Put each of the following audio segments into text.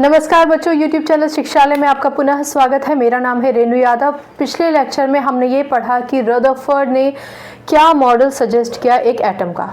नमस्कार बच्चों, YouTube channel शिक्षालय में आपका पुनः स्वागत है। मेरा नाम है रेणु यादव। पिछले लेक्चर में हमने ये पढ़ा कि रदरफोर्ड ने क्या मॉडल सजेस्ट किया एक एटम का।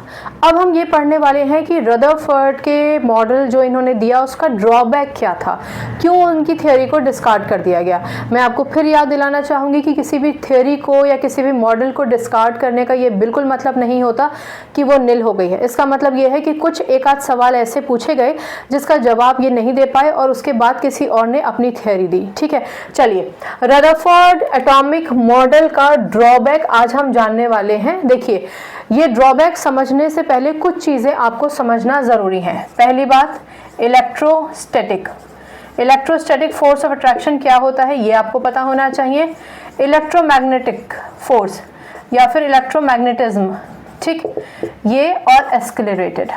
अब हम ये पढ़ने वाले हैं कि रदरफोर्ड के मॉडल जो इन्होंने दिया उसका ड्रॉबैक क्या था, क्यों उनकी थ्योरी को डिस्कार्ड कर दिया गया। मैं आपको फिर याद दिलाना चाहूँगी कि किसी भी थ्योरी को या किसी भी मॉडल को डिस्कार्ड करने का ये बिल्कुल मतलब नहीं होता कि वो निल हो गई है। इसका मतलब ये है कि कुछ एक आध सवाल ऐसे पूछे गए जिसका जवाब ये नहीं दे पाए और उसके बाद किसी और ने अपनी थ्योरी दी। ठीक है, चलिए रदरफोर्ड एटॉमिक मॉडल का ड्रॉबैक आज हम जानने वाले हैं। देखिए, ये ड्रॉबैक समझने से पहले कुछ चीजें आपको समझना जरूरी है। पहली बात, इलेक्ट्रोस्टैटिक फोर्स ऑफ अट्रैक्शन क्या होता है ये आपको पता होना चाहिए। इलेक्ट्रोमैग्नेटिक फोर्स या फिर इलेक्ट्रोमैग्नेटिज्म, ठीक, ये और एक्सेलरेटेड,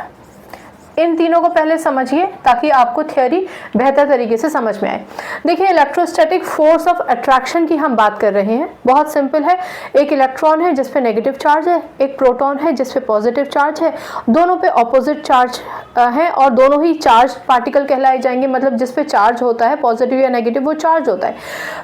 इन तीनों को पहले समझिए ताकि आपको थ्योरी बेहतर तरीके से समझ में आए। देखिए, इलेक्ट्रोस्टैटिक फोर्स ऑफ अट्रैक्शन की हम बात कर रहे हैं। बहुत सिंपल है, एक इलेक्ट्रॉन है जिस पे नेगेटिव चार्ज है, एक प्रोटॉन है जिस पे पॉजिटिव चार्ज है, दोनों पे ऑपोजिट चार्ज है और दोनों ही चार्ज पार्टिकल कहलाए जाएंगे। मतलब जिस पे चार्ज होता है पॉजिटिव या नेगेटिव वो चार्ज होता है,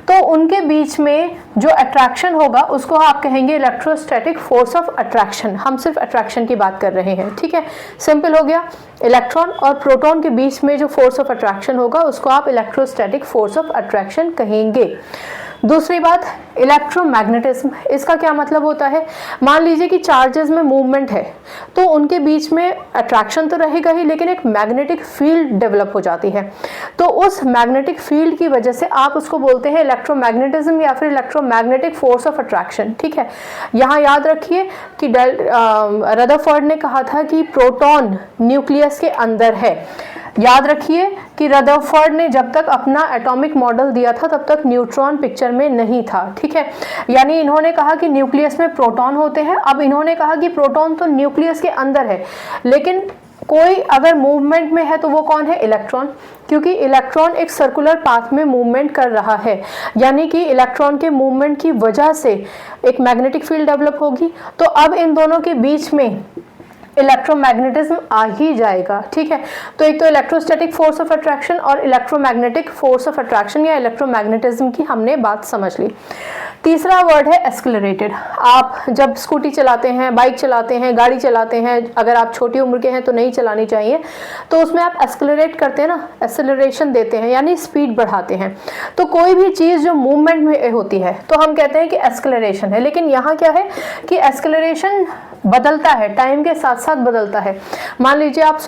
तो उनके बीच में जो अट्रैक्शन होगा उसको आप कहेंगे इलेक्ट्रोस्टैटिक फोर्स ऑफ अट्रैक्शन। हम सिर्फ अट्रैक्शन की बात कर रहे हैं, ठीक है, सिंपल हो गया। इलेक्ट्रॉन और प्रोटॉन के बीच में जो फोर्स ऑफ अट्रैक्शन होगा उसको आप इलेक्ट्रोस्टैटिक फोर्स ऑफ अट्रैक्शन कहेंगे। दूसरी बात, इलेक्ट्रोमैग्नेटिज्म, इसका क्या मतलब होता है। मान लीजिए कि चार्जेस में मूवमेंट है तो उनके बीच में अट्रैक्शन तो रहेगा ही, लेकिन एक मैग्नेटिक फील्ड डेवलप हो जाती है। तो उस मैग्नेटिक फील्ड की वजह से आप उसको बोलते हैं इलेक्ट्रोमैग्नेटिज्म या फिर इलेक्ट्रोमैग्नेटिक फोर्स ऑफ अट्रैक्शन। ठीक है, यहाँ याद रखिए कि रदरफोर्ड ने कहा था कि प्रोटॉन न्यूक्लियस के अंदर है। याद रखिए कि रदरफोर्ड ने जब तक अपना एटॉमिक मॉडल दिया था तब तक न्यूट्रॉन पिक्चर में नहीं था। ठीक है, यानी इन्होंने कहा कि न्यूक्लियस में प्रोटॉन होते हैं। अब इन्होंने कहा कि प्रोटॉन तो न्यूक्लियस के अंदर है, लेकिन कोई अगर मूवमेंट में है तो वो कौन है, इलेक्ट्रॉन, क्योंकि इलेक्ट्रॉन एक सर्कुलर पाथ में मूवमेंट कर रहा है। यानी कि इलेक्ट्रॉन के मूवमेंट की वजह से एक मैग्नेटिक फील्ड डेवलप होगी। तो अब इन दोनों के बीच में इलेक्ट्रोमैग्नेटिज्म आ ही जाएगा। ठीक है, तो एक तो इलेक्ट्रोस्टैटिक फोर्स ऑफ अट्रैक्शन और इलेक्ट्रोमैग्नेटिक फोर्स ऑफ अट्रैक्शन या इलेक्ट्रोमैग्नेटिज्म की हमने बात समझ ली। तीसरा वर्ड है एक्सेलरेटेड। आप जब स्कूटी चलाते हैं, बाइक चलाते हैं, गाड़ी चलाते हैं, अगर आप छोटी उम्र के हैं तो नहीं चलानी चाहिए, तो उसमें आप एक्सेलरेट करते हैं ना, एक्सेलरेशन देते हैं यानी स्पीड बढ़ाते हैं। तो कोई भी चीज़ जो मूवमेंट में होती है तो हम कहते हैं कि एक्सेलरेशन है। लेकिन यहाँ क्या है कि एक्सेलरेशन बदलता है, टाइम के साथ साथ बदलता है। मान लीजिए आप